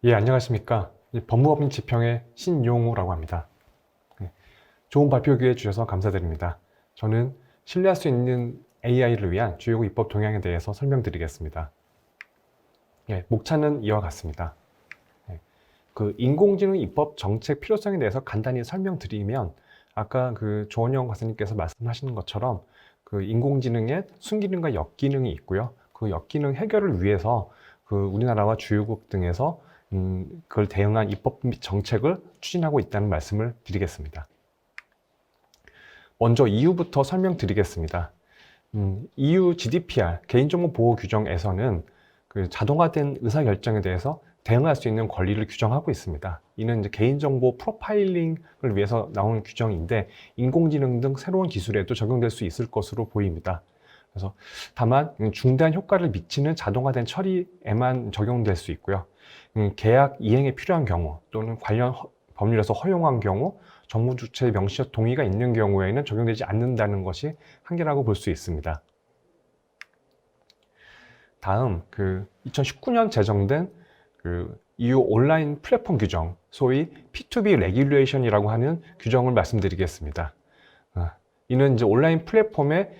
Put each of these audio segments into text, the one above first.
예, 안녕하십니까. 법무법인 지평의 신용우라고 합니다. 네, 좋은 발표 기회 주셔서 감사드립니다. 저는 신뢰할 수 있는 AI를 위한 주요 입법 동향에 대해서 설명드리겠습니다. 예, 목차는 이와 같습니다. 예, 인공지능 입법 정책 필요성에 대해서 간단히 설명드리면 아까 조원영 박사님께서 말씀하시는 것처럼 인공지능의 순기능과 역기능이 있고요. 그 역기능 해결을 위해서 우리나라와 주요국 등에서 그걸 대응한 입법 및 정책을 추진하고 있다는 말씀을 드리겠습니다. 먼저 EU부터 설명드리겠습니다. EU GDPR 개인정보 보호 규정에서는 자동화된 의사결정에 대해서 대응할 수 있는 권리를 규정하고 있습니다. 이는 이제 개인정보 프로파일링을 위해서 나오는 규정인데 인공지능 등 새로운 기술에도 적용될 수 있을 것으로 보입니다. 그래서 다만 중대한 효과를 미치는 자동화된 처리에만 적용될 수 있고요. 계약 이행에 필요한 경우 또는 관련 법률에서 허용한 경우 정부 주체의 명시적 동의가 있는 경우에는 적용되지 않는다는 것이 한계라고 볼 수 있습니다. 다음 2019년 제정된 EU 온라인 플랫폼 규정, 소위 P2B 레귤레이션이라고 하는 규정을 말씀드리겠습니다. 이는 이제 온라인 플랫폼의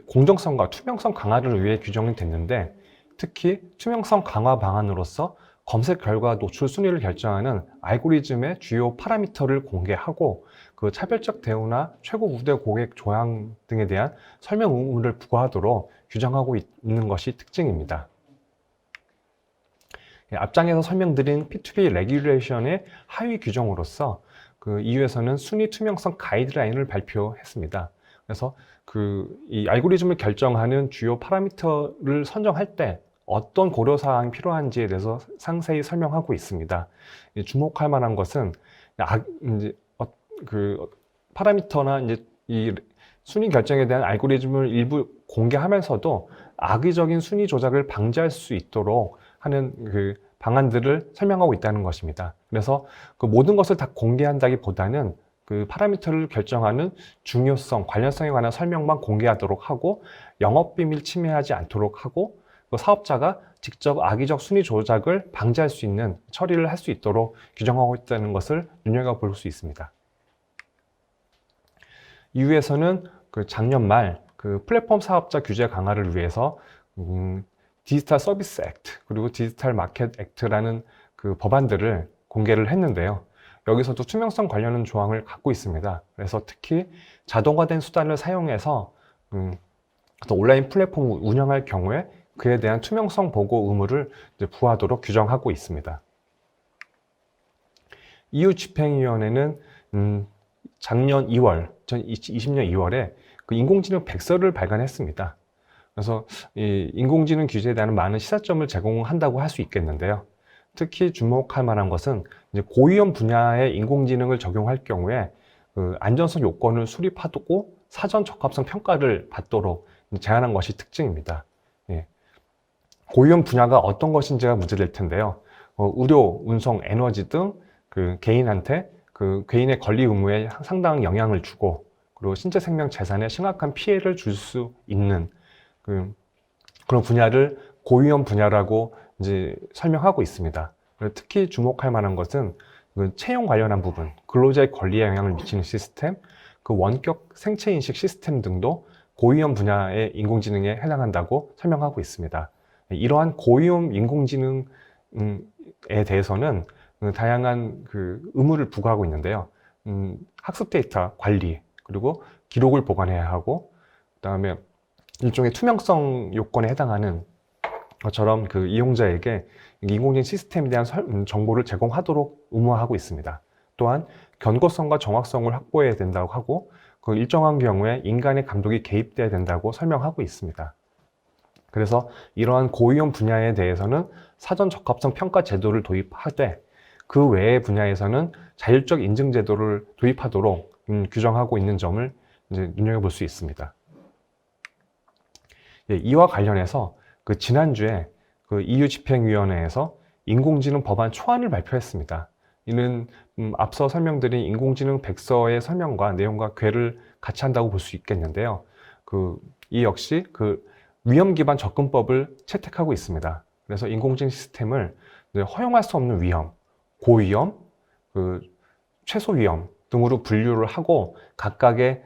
공정성과 투명성 강화를 위해 규정이 됐는데, 특히 투명성 강화 방안으로서 검색 결과 노출 순위를 결정하는 알고리즘의 주요 파라미터를 공개하고 차별적 대우나 최고 우대 고객 조항 등에 대한 설명 의무를 부과하도록 규정하고 있는 것이 특징입니다. 앞장에서 설명드린 P2B 레귤레이션의 하위 규정으로서 EU에서는 순위 투명성 가이드라인을 발표했습니다. 그래서 이 알고리즘을 결정하는 주요 파라미터를 선정할 때 어떤 고려사항이 필요한지에 대해서 상세히 설명하고 있습니다. 주목할 만한 것은 파라미터나 이 순위 결정에 대한 알고리즘을 일부 공개하면서도 악의적인 순위 조작을 방지할 수 있도록 하는 방안들을 설명하고 있다는 것입니다. 그래서 모든 것을 다 공개한다기보다는 파라미터를 결정하는 중요성, 관련성에 관한 설명만 공개하도록 하고 영업비밀 침해하지 않도록 하고 사업자가 직접 악의적 순위 조작을 방지할 수 있는 처리를 할 수 있도록 규정하고 있다는 것을 눈여겨볼 수 있습니다. EU에서는 작년 말 플랫폼 사업자 규제 강화를 위해서 디지털 서비스 액트 그리고 디지털 마켓 액트라는 법안들을 공개를 했는데요. 여기서도 투명성 관련 조항을 갖고 있습니다. 그래서 특히 자동화된 수단을 사용해서 온라인 플랫폼을 운영할 경우에 그에 대한 투명성 보고 의무를 부하도록 규정하고 있습니다. EU 집행위원회는 작년 2월, 2020년 2월에 인공지능 백서를 발간했습니다. 그래서 이 인공지능 규제에 대한 많은 시사점을 제공한다고 할 수 있겠는데요. 특히 주목할 만한 것은 이제 고위험 분야의 인공지능을 적용할 경우에 안전성 요건을 수립하고 사전 적합성 평가를 받도록 제안한 것이 특징입니다. 예. 고위험 분야가 어떤 것인지가 문제될 텐데요. 의료, 운송, 에너지 등 개인한테 개인의 권리 의무에 상당한 영향을 주고 그리고 신체 생명 재산에 심각한 피해를 줄 수 있는 그런 분야를 고위험 분야라고 이제 설명하고 있습니다. 특히 주목할 만한 것은 채용 관련한 부분, 근로자의 권리에 영향을 미치는 시스템, 원격 생체 인식 시스템 등도 고위험 분야의 인공지능에 해당한다고 설명하고 있습니다. 이러한 고위험 인공지능에 대해서는 다양한 의무를 부과하고 있는데요. 학습 데이터 관리, 그리고 기록을 보관해야 하고, 그다음에 일종의 투명성 요건에 해당하는 것처럼 이용자에게 인공지능 시스템에 대한 정보를 제공하도록 의무화하고 있습니다. 또한 견고성과 정확성을 확보해야 된다고 하고 일정한 경우에 인간의 감독이 개입돼야 된다고 설명하고 있습니다. 그래서 이러한 고위험 분야에 대해서는 사전 적합성 평가 제도를 도입하되 그 외의 분야에서는 자율적 인증 제도를 도입하도록 규정하고 있는 점을 이제 눈여겨볼 수 있습니다. 예, 이와 관련해서 지난주에 EU 집행위원회에서 인공지능 법안 초안을 발표했습니다. 이는 앞서 설명드린 인공지능 백서의 설명과 내용과 궤를 같이 한다고 볼 수 있겠는데요. 이 역시 위험 기반 접근법을 채택하고 있습니다. 그래서 인공지능 시스템을 허용할 수 없는 위험, 고위험, 최소 위험 등으로 분류를 하고 각각의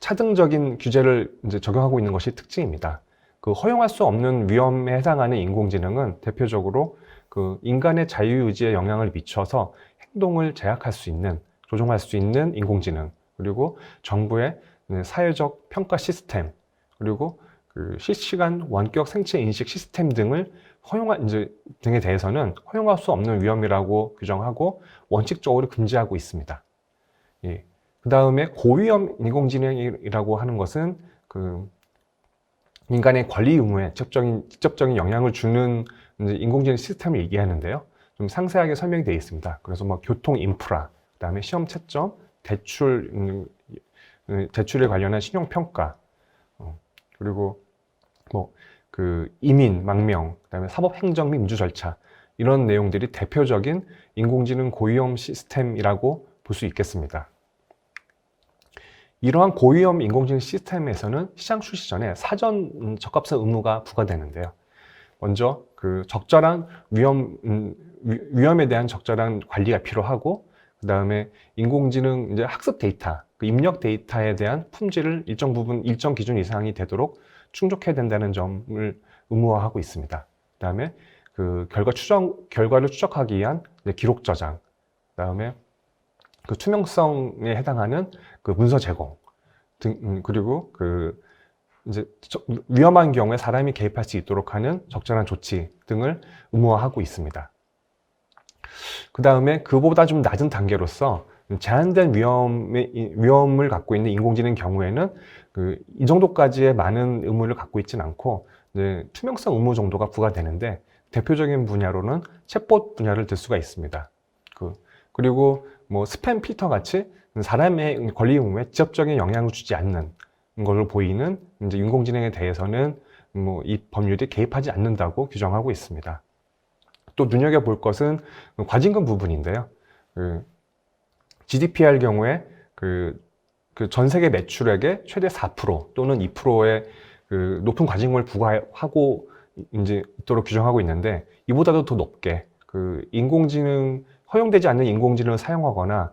차등적인 규제를 이제 적용하고 있는 것이 특징입니다. 허용할 수 없는 위험에 해당하는 인공지능은 대표적으로 인간의 자유의지에 영향을 미쳐서 행동을 제약할 수 있는, 조종할 수 있는 인공지능, 그리고 정부의 사회적 평가 시스템, 그리고 실시간 원격 생체 인식 시스템 등을 등에 대해서는 허용할 수 없는 위험이라고 규정하고 원칙적으로 금지하고 있습니다. 예. 그 다음에 고위험 인공지능이라고 하는 것은 인간의 권리 의무에 직접적인 영향을 주는 인공지능 시스템을 얘기하는데요. 좀 상세하게 설명이 되어 있습니다. 그래서 교통 인프라, 그 다음에 시험 채점, 대출에 관련한 신용 평가, 그리고 이민, 망명, 그다음에 사법 행정 및 민주 절차, 이런 내용들이 대표적인 인공지능 고위험 시스템이라고 볼 수 있겠습니다. 이러한 고위험 인공지능 시스템에서는 시장 출시 전에 사전 적합성 의무가 부과되는데요. 먼저 적절한 위험에 대한 적절한 관리가 필요하고, 그 다음에 인공지능 학습 데이터, 입력 데이터에 대한 품질을 일정 기준 이상이 되도록 충족해야 된다는 점을 의무화하고 있습니다. 그 다음에 결과를 추적하기 위한 기록 저장, 그 다음에 투명성에 해당하는 문서 제공 등, 그리고 위험한 경우에 사람이 개입할 수 있도록 하는 적절한 조치 등을 의무화하고 있습니다. 그 다음에 그보다 좀 낮은 단계로서 제한된 위험을 갖고 있는 인공지능 경우에는 이 정도까지의 많은 의무를 갖고 있지는 않고 투명성 의무 정도가 부과되는데, 대표적인 분야로는 챗봇 분야를 들 수가 있습니다. 그리고 스팸 필터 같이 사람의 권리 의무에 직접적인 영향을 주지 않는 걸로 보이는 인공지능에 대해서는 이 법률이 개입하지 않는다고 규정하고 있습니다. 또 눈여겨볼 것은 과징금 부분인데요. GDPR 경우에 전 세계 매출액의 최대 4% 또는 2%의 높은 과징금을 부과하고 있도록 규정하고 있는데, 이보다도 더 높게 허용되지 않는 인공지능을 사용하거나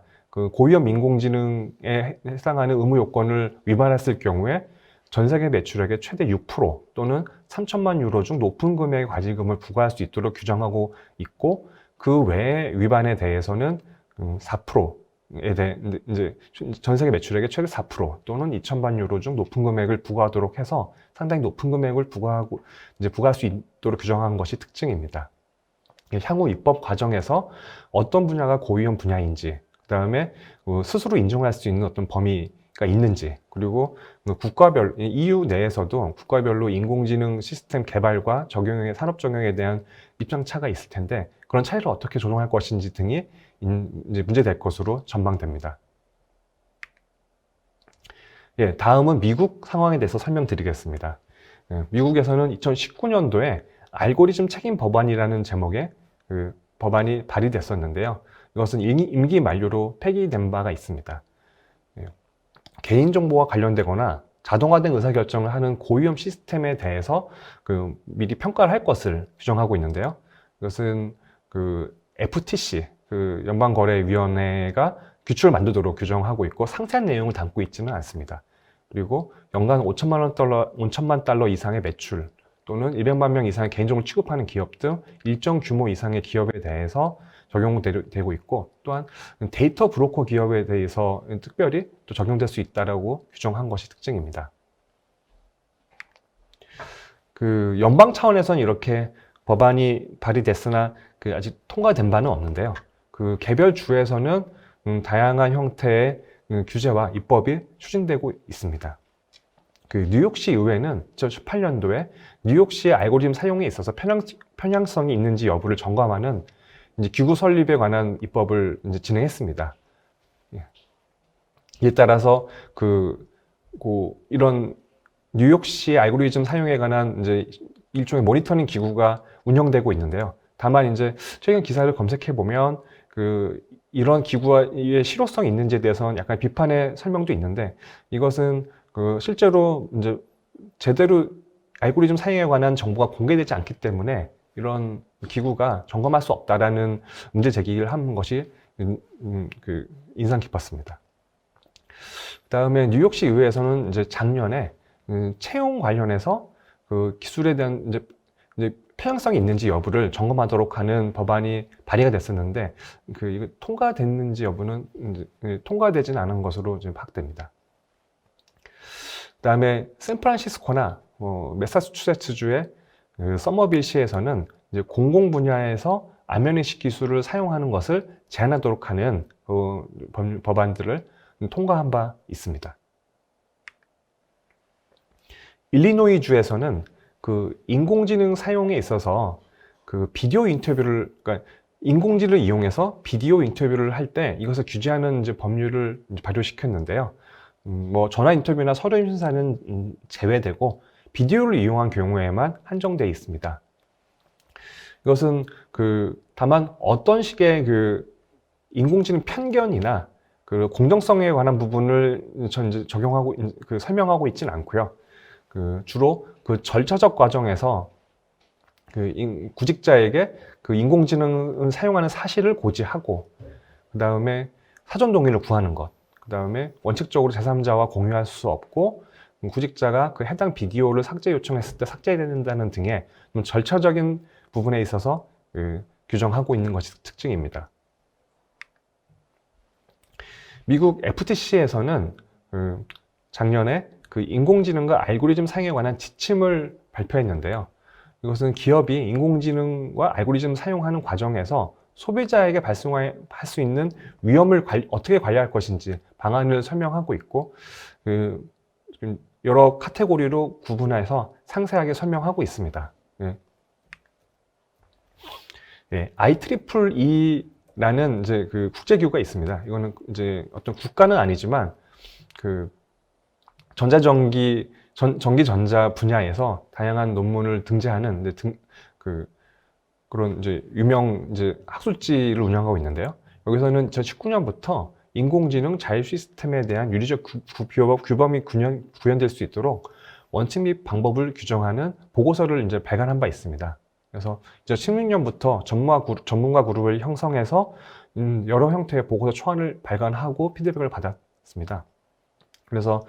고위험 인공지능에 해당하는 의무 요건을 위반했을 경우에 전 세계 매출액의 최대 6% 또는 3천만 유로 중 높은 금액의 과징금을 부과할 수 있도록 규정하고 있고, 그 외의 위반에 대해서는 4%에 대해 전 세계 매출액의 최대 4% 또는 2천만 유로 중 높은 금액을 부과하도록 해서 상당히 높은 금액을 부과할 수 있도록 규정한 것이 특징입니다. 향후 입법 과정에서 어떤 분야가 고위험 분야인지, 그 다음에 스스로 인정할 수 있는 어떤 범위가 있는지, 그리고 EU 내에서도 국가별로 인공지능 시스템 개발과 산업 적용에 대한 입장 차가 있을 텐데, 그런 차이를 어떻게 조정할 것인지 등이 문제될 것으로 전망됩니다. 다음은 미국 상황에 대해서 설명드리겠습니다. 미국에서는 2019년도에 알고리즘 책임 법안이라는 제목의 법안이 발의됐었는데요. 이것은 임기 만료로 폐기된 바가 있습니다. 개인정보와 관련되거나 자동화된 의사결정을 하는 고위험 시스템에 대해서 미리 평가를 할 것을 규정하고 있는데요. 이것은 FTC, 연방거래위원회가 규칙을 만들도록 규정하고 있고, 상세한 내용을 담고 있지는 않습니다. 그리고 연간 5천만 달러 이상의 매출 또는 200만 명 이상의 개인정보를 취급하는 기업 등 일정 규모 이상의 기업에 대해서 적용되고 있고, 또한 데이터 브로커 기업에 대해서 특별히 또 적용될 수 있다라고 규정한 것이 특징입니다. 연방 차원에서는 이렇게 법안이 발의됐으나 아직 통과된 바는 없는데요. 개별 주에서는 다양한 형태의 규제와 입법이 추진되고 있습니다. 뉴욕시 의회는 2018년도에 뉴욕시의 알고리즘 사용에 있어서 편향성이 있는지 여부를 점검하는 기구 설립에 관한 입법을 진행했습니다. 이에 따라서 이런 뉴욕시 알고리즘 사용에 관한 일종의 모니터링 기구가 운영되고 있는데요. 다만 최근 기사를 검색해 보면 이런 기구의 실효성이 있는지에 대해서는 약간 비판의 설명도 있는데, 이것은 실제로 제대로 알고리즘 사용에 관한 정보가 공개되지 않기 때문에 이런 기구가 점검할 수 없다라는 문제 제기를 한 것이 인상 깊었습니다. 그다음에 뉴욕시 의회에서는 이제 작년에 채용 관련해서 그 기술에 대한 이제 편향성이 있는지 여부를 점검하도록 하는 법안이 발의가 됐었는데 이거 통과됐는지 여부는 이제 통과되진 않은 것으로 지금 파악됩니다. 그다음에 샌프란시스코나 매사추세츠주의 서머빌시에서는 이제 공공 분야에서 안면인식 기술을 사용하는 것을 제한하도록 하는 법안들을 통과한 바 있습니다. 일리노이주에서는 그 인공지능 사용에 있어서 그 비디오 인터뷰를, 그러니까 인공지능을 이용해서 비디오 인터뷰를 할 때 이것을 규제하는 이제 법률을 이제 발효시켰는데요. 뭐 전화 인터뷰나 서류 심사는 제외되고 비디오를 이용한 경우에만 한정되어 있습니다. 이것은 다만 어떤 식의 인공지능 편견이나 공정성에 관한 부분을 이제 적용하고 설명하고 있지는 않고요. 주로 절차적 과정에서 구직자에게 인공지능을 사용하는 사실을 고지하고, 그 다음에 사전 동의를 구하는 것, 그 다음에 원칙적으로 제3자와 공유할 수 없고, 구직자가 해당 비디오를 삭제 요청했을 때 삭제된다는 등의 좀 절차적인 부분에 있어서 규정하고 있는 것이 특징입니다. 미국 FTC에서는 작년에 인공지능과 알고리즘 사용에 관한 지침을 발표했는데요. 이것은 기업이 인공지능과 알고리즘 사용하는 과정에서 소비자에게 발생할 수 있는 위험을 어떻게 관리할 것인지 방안을 설명하고 있고, 여러 카테고리로 구분해서 상세하게 설명하고 있습니다. IEEE라는 이제 국제기구가 있습니다. 이거는 이제 어떤 국가는 아니지만 전기 전자 분야에서 다양한 논문을 등재하는 그런 이제 유명 이제 학술지를 운영하고 있는데요. 여기서는 2019년부터 인공지능 자율 시스템에 대한 유리적 규범이 구현될 수 있도록 원칙 및 방법을 규정하는 보고서를 이제 발간한 바 있습니다. 그래서 2016년부터 전문가 그룹을 형성해서 여러 형태의 보고서 초안을 발간하고 피드백을 받았습니다. 그래서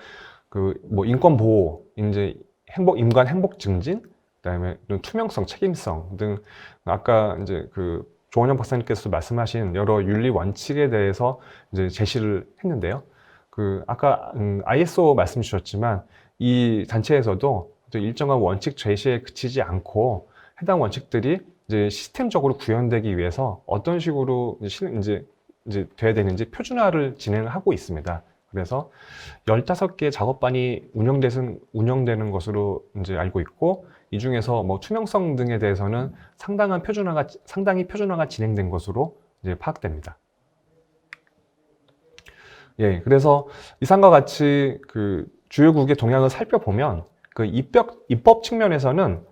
뭐 인권 보호, 이제 인간 행복 증진, 그다음에 투명성, 책임성 등 아까 이제 조원영 박사님께서 말씀하신 여러 윤리 원칙에 대해서 이제 제시를 했는데요. 아까 ISO 말씀 주셨지만 이 단체에서도 일정한 원칙 제시에 그치지 않고 해당 원칙들이 이제 시스템적으로 구현되기 위해서 어떤 식으로 이제 돼야 되는지 표준화를 진행을 하고 있습니다. 그래서 15개의 작업반이 운영되는 것으로 이제 알고 있고, 이 중에서 뭐 투명성 등에 대해서는 상당히 표준화가 진행된 것으로 이제 파악됩니다. 예, 그래서 이상과 같이 주요국의 동향을 살펴보면 입법 측면에서는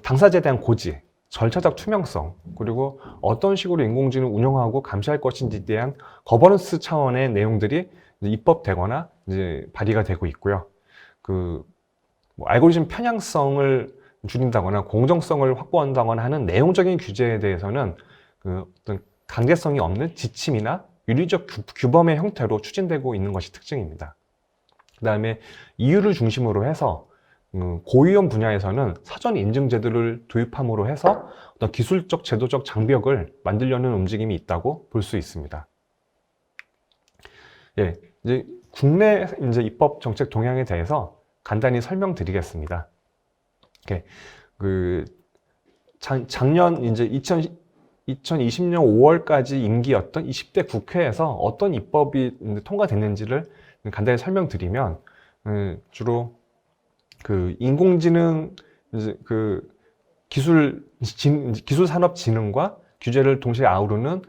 당사자에 대한 고지, 절차적 투명성, 그리고 어떤 식으로 인공지능을 운영하고 감시할 것인지에 대한 거버넌스 차원의 내용들이 입법되거나 이제 발의가 되고 있고요. 뭐 알고리즘 편향성을 줄인다거나 공정성을 확보한다거나 하는 내용적인 규제에 대해서는 어떤 강제성이 없는 지침이나 윤리적 규범의 형태로 추진되고 있는 것이 특징입니다. 그 다음에 이유를 중심으로 해서 고위험 분야에서는 사전 인증 제도를 도입함으로 해서 어떤 기술적, 제도적 장벽을 만들려는 움직임이 있다고 볼 수 있습니다. 예, 이제 국내 이제 입법 정책 동향에 대해서 간단히 설명드리겠습니다. 작년 이제 2020년 5월까지 임기였던 20대 국회에서 어떤 입법이 통과됐는지를 간단히 설명드리면, 주로 인공지능 기술산업진흥과 규제를 동시에 아우르는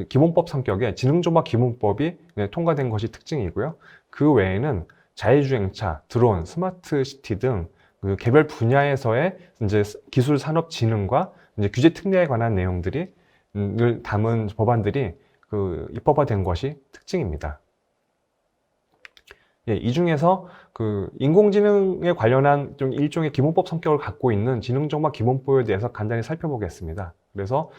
기본법 성격의 지능조합기본법이 통과된 것이 특징이고요. 그 외에는 자율주행차, 드론, 스마트시티 등 개별 분야에서의 이제 기술산업진흥과 이제 규제 특례에 관한 내용들이 담은 법안들이 입법화된 것이 특징입니다. 예, 이 중에서 인공지능에 관련한 좀 일종의 기본법 성격을 갖고 있는 지능정보기본법에 대해서 간단히 살펴보겠습니다. 그래서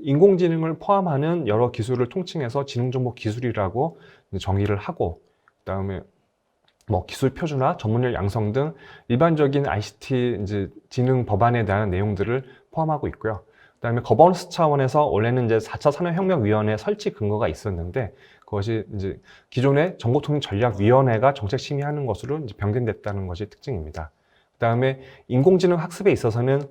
인공지능을 포함하는 여러 기술을 통칭해서 지능정보기술이라고 정의를 하고, 그다음에 뭐 기술 표준화, 전문력 양성 등 일반적인 ICT 이제 지능 법안에 대한 내용들을 포함하고 있고요. 그다음에 거버넌스 차원에서 원래는 이제 4차 산업혁명위원회 설치 근거가 있었는데, 그것이 이제 기존의 정보통일전략위원회가 정책 심의하는 것으로 이제 변경됐다는 것이 특징입니다. 그다음에 인공지능 학습에 있어서는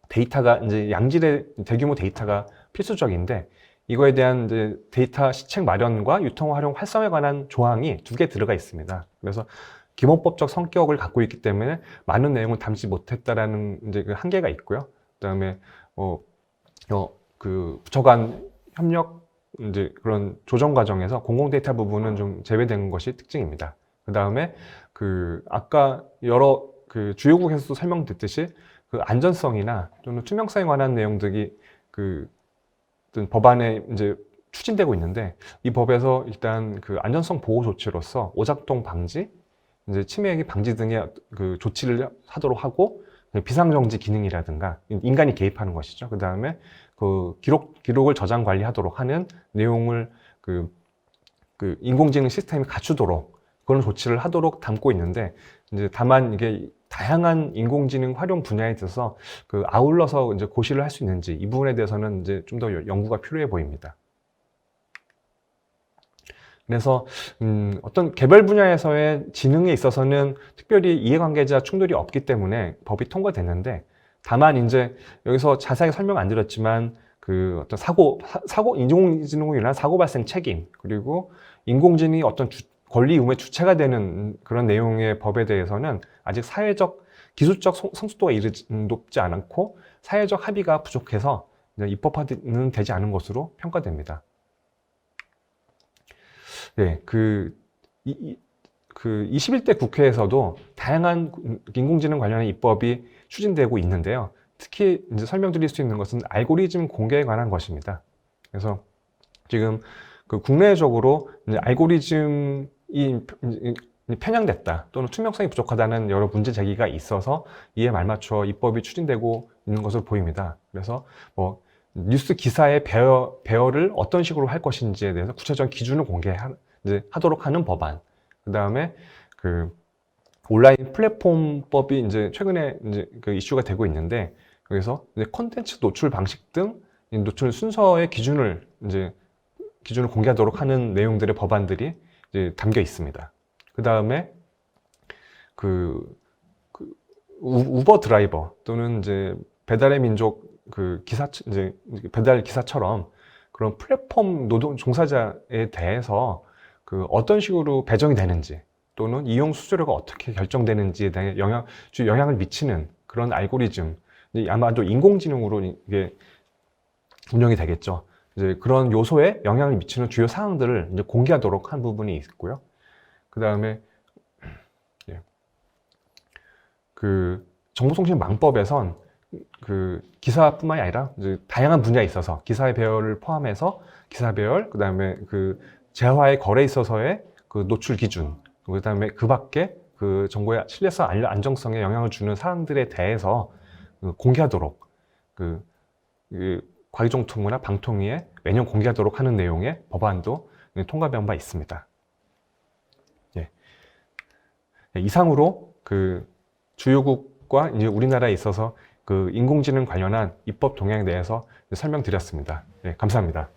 데이터가 이제 양질의 대규모 데이터가 필수적인데, 이거에 대한 이제 데이터 시책 마련과 유통 활용 활성화에 관한 조항이 2개 들어가 있습니다. 그래서 기본법적 성격을 갖고 있기 때문에 많은 내용을 담지 못했다라는 이제 그 한계가 있고요. 그다음에 그 부처 간 협력 이제 그런 조정 과정에서 공공 데이터 부분은 좀 제외된 것이 특징입니다. 그다음에 아까 여러 주요국에서도 설명됐듯이 안전성이나 또는 투명성에 관한 내용들이 어떤 법안에 이제 추진되고 있는데, 이 법에서 일단 안전성 보호 조치로서 오작동 방지, 이제 침해 방지 등의 조치를 하도록 하고, 비상정지 기능이라든가 인간이 개입하는 것이죠. 그 다음에 기록을 저장 관리하도록 하는 내용을 인공지능 시스템이 갖추도록 그런 조치를 하도록 담고 있는데, 이제 다만 이게 다양한 인공지능 활용 분야에 있어서 아울러서 이제 고시를 할 수 있는지, 이 부분에 대해서는 이제 좀 더 연구가 필요해 보입니다. 그래서 어떤 개별 분야에서의 지능에 있어서는 특별히 이해관계자 충돌이 없기 때문에 법이 통과됐는데, 다만 이제 여기서 자세하게 설명 안 드렸지만 어떤 인공지능으로 인한 사고 발생 책임, 그리고 인공지능이 어떤 권리 의무의 주체가 되는 그런 내용의 법에 대해서는 아직 기술적 성숙도가 높지 않고 사회적 합의가 부족해서 입법화는 되지 않은 것으로 평가됩니다. 네, 21대 국회에서도 다양한 인공지능 관련한 입법이 추진되고 있는데요. 특히 이제 설명드릴 수 있는 것은 알고리즘 공개에 관한 것입니다. 그래서 지금 국내적으로 이제 알고리즘이 편향됐다 또는 투명성이 부족하다는 여러 문제 제기가 있어서 이에 말맞춰 입법이 추진되고 있는 것으로 보입니다. 그래서 뭐 뉴스 기사의 배열을 어떤 식으로 할 것인지에 대해서 구체적인 기준을 공개하도록 하는 법안. 그 다음에 온라인 플랫폼법이 이제 최근에 이제 이슈가 되고 있는데, 여기서 이제 콘텐츠 노출 방식 등 노출 순서의 기준을 공개하도록 하는 내용들의 법안들이 이제 담겨 있습니다. 그 다음에 우버 드라이버 또는 이제 배달의 민족 배달 기사처럼 그런 플랫폼 노동 종사자에 대해서 어떤 식으로 배정이 되는지 또는 이용 수수료가 어떻게 결정되는지에 대해 영향을 미치는 그런 알고리즘, 아마도 인공지능으로 이게 운영이 되겠죠. 이제 그런 요소에 영향을 미치는 주요 사항들을 이제 공개하도록 한 부분이 있고요. 그 다음에 정보통신망법에선 기사뿐만이 아니라 이제 다양한 분야에 있어서 기사의 배열을 포함해서 기사 배열, 그 다음에 재화의 거래에 있어서의 노출 기준, 그 다음에 그 밖에 정보의 신뢰성, 안정성에 영향을 주는 사항들에 대해서 공개하도록 과기정통부나 방통위에 매년 공개하도록 하는 내용의 법안도 통과된 바 있습니다. 예. 이상으로 주요국과 이제 우리나라에 있어서 인공지능 관련한 입법 동향에 대해서 설명드렸습니다. 네, 감사합니다.